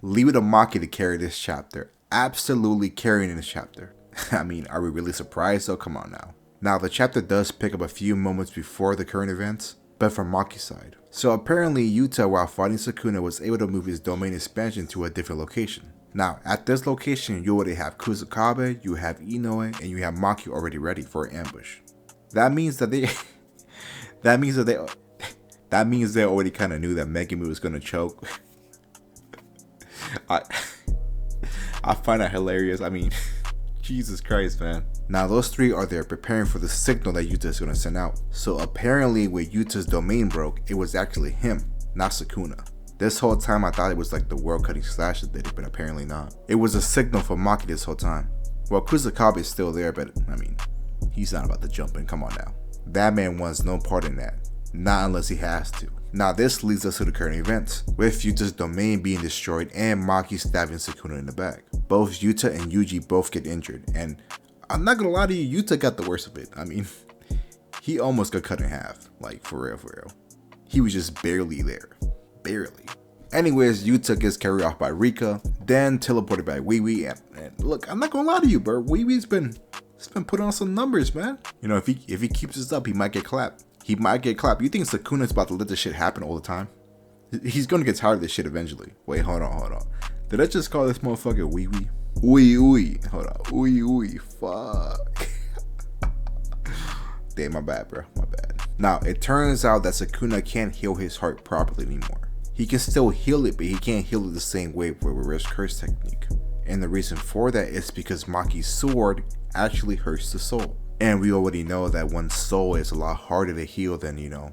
Leave it to Maki to carry this chapter. Absolutely carrying this chapter. I mean, are we really surprised though? Come on now. Now, the chapter does pick up a few moments before the current events, but from Maki's side. So apparently Yuta, while fighting Sukuna, was able to move his domain expansion to a different location. Now, at this location, you already have Kusakabe, you have Inoue, and you have Maki already ready for an ambush. That means that they that means they already kind of knew that Megumi was gonna choke. I find that hilarious. I mean, Jesus Christ, man. Now those three are there preparing for the signal that Yuta is gonna send out. So apparently when Yuta's domain broke, it was actually him, not Sukuna. This whole time I thought it was like the world cutting slash that did it, but apparently not. It was a signal for Maki this whole time. Well, Kusakabe is still there, but I mean, he's not about to jump in, come on now. That man wants no part in that. Not unless he has to. Now this leads us to the current events, with Yuta's domain being destroyed and Maki stabbing Sukuna in the back. Both Yuta and Yuji both get injured, and I'm not gonna lie to you, Yuta got the worst of it. I mean, he almost got cut in half, like for real, for real. He was just barely there, barely. Anyways, Yuta gets carried off by Rika, then teleported by Wee Wee, and look, I'm not gonna lie to you, bro, Wee Wee's been putting on some numbers, man. You know, if he keeps this up, he might get clapped. He might get clapped. You think Sukuna's about to let this shit happen all the time? He's gonna get tired of this shit eventually. Wait, hold on. Did I just call this motherfucker Wee Wee? Wee. Hold on. Wee. Fuck. Damn, my bad, bro. My bad. Now, it turns out that Sukuna can't heal his heart properly anymore. He can still heal it, but he can't heal it the same way with reverse curse technique. And the reason for that is because Maki's sword actually hurts the soul. And we already know that one's soul is a lot harder to heal than, you know,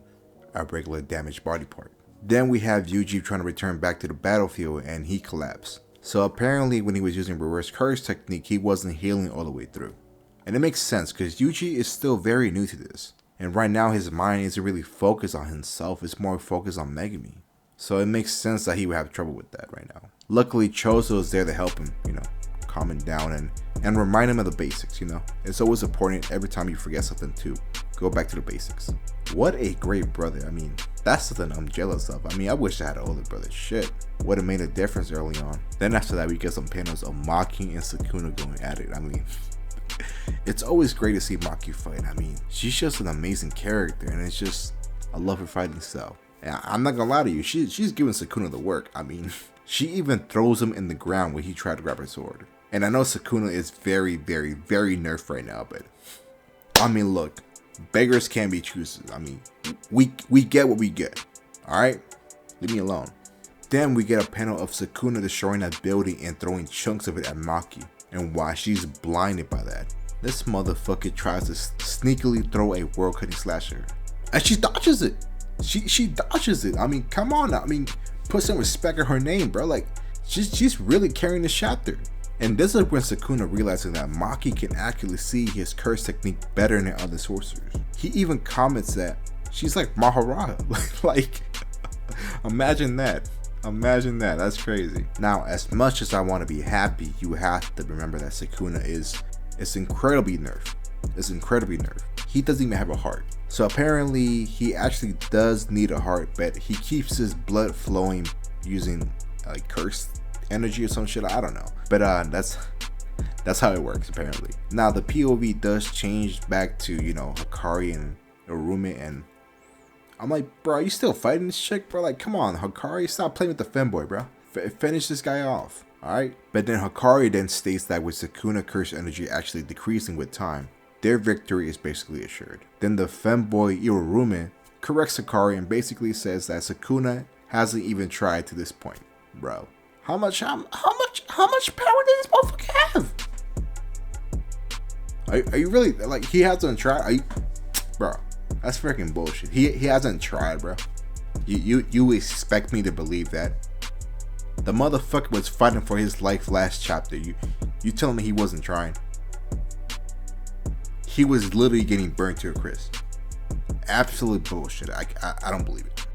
a regular damaged body part. Then we have Yuji trying to return back to the battlefield and he collapsed. So apparently when he was using reverse curse technique, he wasn't healing all the way through. And it makes sense because Yuji is still very new to this. And right now his mind isn't really focused on himself, it's more focused on Megumi. So it makes sense that he would have trouble with that right now. Luckily Chozo is there to help him, you know, calm him down and remind him of the basics, you know. It's always important every time you forget something to go back to the basics. What a great brother. I mean, that's something I'm jealous of. I mean, I wish I had an older brother. Shit. Would have made a difference early on. Then after that, we get some panels of Maki and Sukuna going at it. I mean, it's always great to see Maki fight. I mean, she's just an amazing character and it's just, I love her fighting style. And I'm not gonna lie to you, she's giving Sukuna the work. I mean, she even throws him in the ground when he tried to grab her sword. And I know Sukuna is very nerfed right now, but I mean, look, beggars can't be choosers. I mean, we get what we get. All right, leave me alone. Then we get a panel of Sukuna destroying a building and throwing chunks of it at Maki. And why she's blinded by that, this motherfucker tries to sneakily throw a world cutting slasher, and she dodges it. She dodges it. I mean, come on now. I mean, put some respect on her name, bro. Like, she's really carrying this chapter. And this is when Sukuna realizes that Maki can actually see his curse technique better than other sorcerers. He even comments that she's like Maharaja. like, imagine that. Imagine that. That's crazy. Now, as much as I want to be happy, you have to remember that Sukuna is incredibly nerfed. It's incredibly nerfed. He doesn't even have a heart. So apparently, he actually does need a heart, but he keeps his blood flowing using like curse energy or some shit. I don't know. But that's how it works apparently. Now the POV does change back to, you know, Hikari and Urumi, and I'm like, bro, are you still fighting this chick, bro? Like, come on, Hikari, stop playing with the femboy, bro. Finish this guy off, alright? But then Hikari then states that with Sukuna curse energy actually decreasing with time, their victory is basically assured. Then the femboy Urumi corrects Hikari and basically says that Sukuna hasn't even tried to this point. Bro, how much power does this motherfucker have? Are you really, like, he hasn't tried? Bro, that's freaking bullshit. He hasn't tried, bro. You expect me to believe that? The motherfucker was fighting for his life last chapter. You telling me he wasn't trying? He was literally getting burnt to a crisp. Absolute bullshit. I don't believe it.